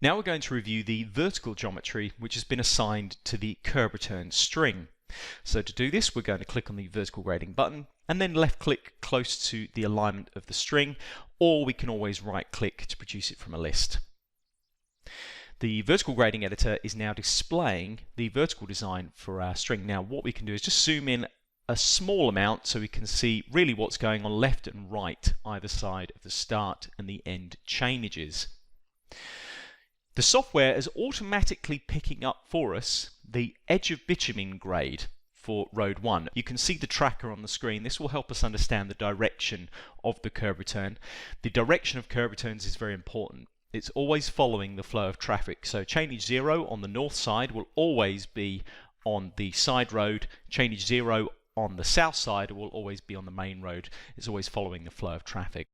Now we're going to review the vertical geometry which has been assigned to the curb return string. So to do this, we're going to click on the vertical grading button and then left click close to the alignment of the string, or we can always right click to produce it from a list. The vertical grading editor is now displaying the vertical design for our string. Now what we can do is just zoom in a small amount so we can see really what's going on left and right either side of the start and the end changes. The software is automatically picking up for us the edge of bitumen grade for road 1. You can see the tracker on the screen. This will help us understand the direction of the curb return. The direction of curb returns is very important. It's always following the flow of traffic. So chainage 0 on the north side will always be on the side road. Chainage 0 on the south side will always be on the main road. It's always following the flow of traffic.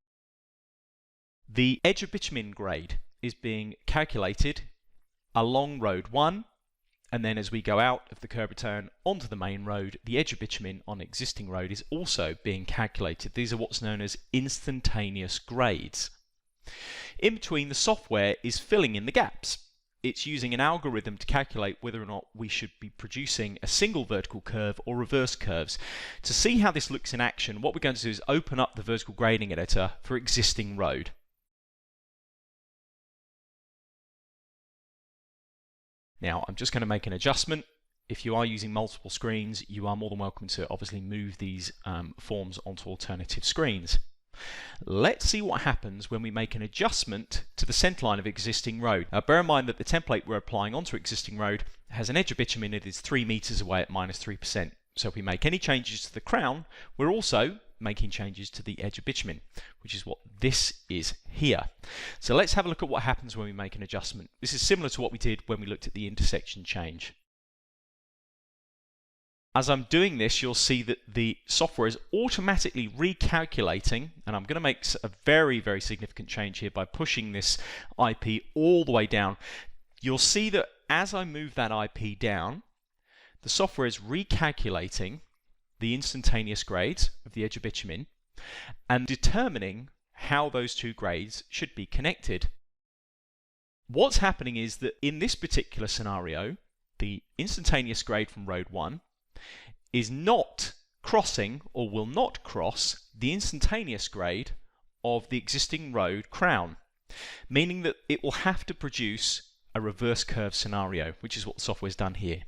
The edge of bitumen grade is being calculated along road 1, and then as we go out of the curb return onto the main road, the edge of bitumen on existing road is also being calculated. These are what's known as instantaneous grades. In between, the software is filling in the gaps. It's using an algorithm to calculate whether or not we should be producing a single vertical curve or reverse curves. To see how this looks in action, what we're going to do is open up the vertical grading editor for existing road. Now I'm just going to make an adjustment. If you are using multiple screens, you are more than welcome to obviously move these forms onto alternative screens. Let's see what happens when we make an adjustment to the centerline of existing road. Now bear in mind that the template we're applying onto existing road has an edge of bitumen that is 3 meters away at -3%. So if we make any changes to the crown, we're also making changes to the edge of bitumen, which is what this is here. So let's have a look at what happens when we make an adjustment. This is similar to what we did when we looked at the intersection change. As I'm doing this, you'll see that the software is automatically recalculating, and I'm going to make a very, very significant change here by pushing this IP all the way down. You'll see that as I move that IP down, the software is recalculating the instantaneous grades of the edge of bitumen and determining how those two grades should be connected. What's happening is that in this particular scenario, the instantaneous grade from road 1 is not crossing or will not cross the instantaneous grade of the existing road crown, meaning that it will have to produce a reverse curve scenario, which is what the software has done here.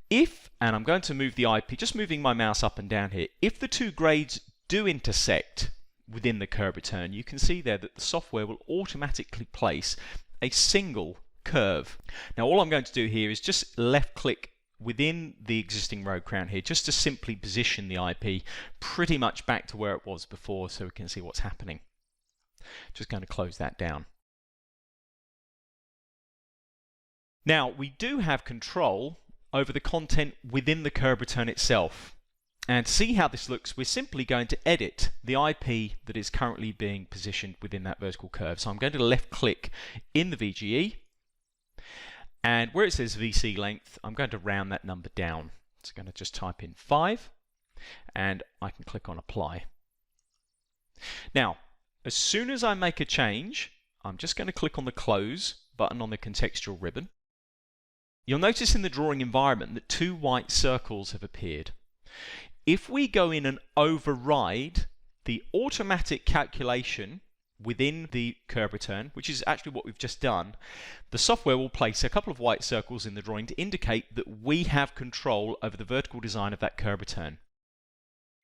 If, and I'm going to move the IP, just moving my mouse up and down here, if the two grades do intersect within the curb return, you can see there that the software will automatically place a single curve. Now all I'm going to do here is just left click within the existing road crown here, just to simply position the IP pretty much back to where it was before so we can see what's happening. Just going to close that down. Now we do have control over the content within the curb return itself. And to see how this looks, we're simply going to edit the IP that is currently being positioned within that vertical curve. So I'm going to left click in the VGE, and where it says VC length, I'm going to round that number down. So I'm going to just type in 5, and I can click on apply. Now, as soon as I make a change, I'm just going to click on the close button on the contextual ribbon. You'll notice in the drawing environment that 2 white circles have appeared. If we go in and override the automatic calculation within the curb return, which is actually what we've just done, the software will place a couple of white circles in the drawing to indicate that we have control over the vertical design of that curb return.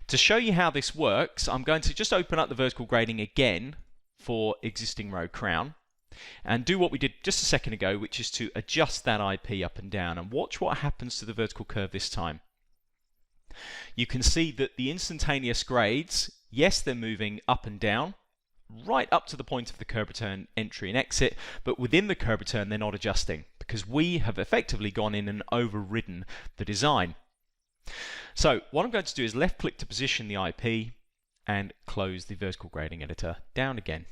To show you how this works, I'm going to just open up the vertical grading again for existing road crown and do what we did just a second ago, which is to adjust that IP up and down, and watch what happens to the vertical curve this time. You can see that the instantaneous grades, yes, they're moving up and down, right up to the point of the curb return entry and exit, but within the curb return they're not adjusting because we have effectively gone in and overridden the design. So what I'm going to do is left click to position the IP and close the vertical grading editor down again.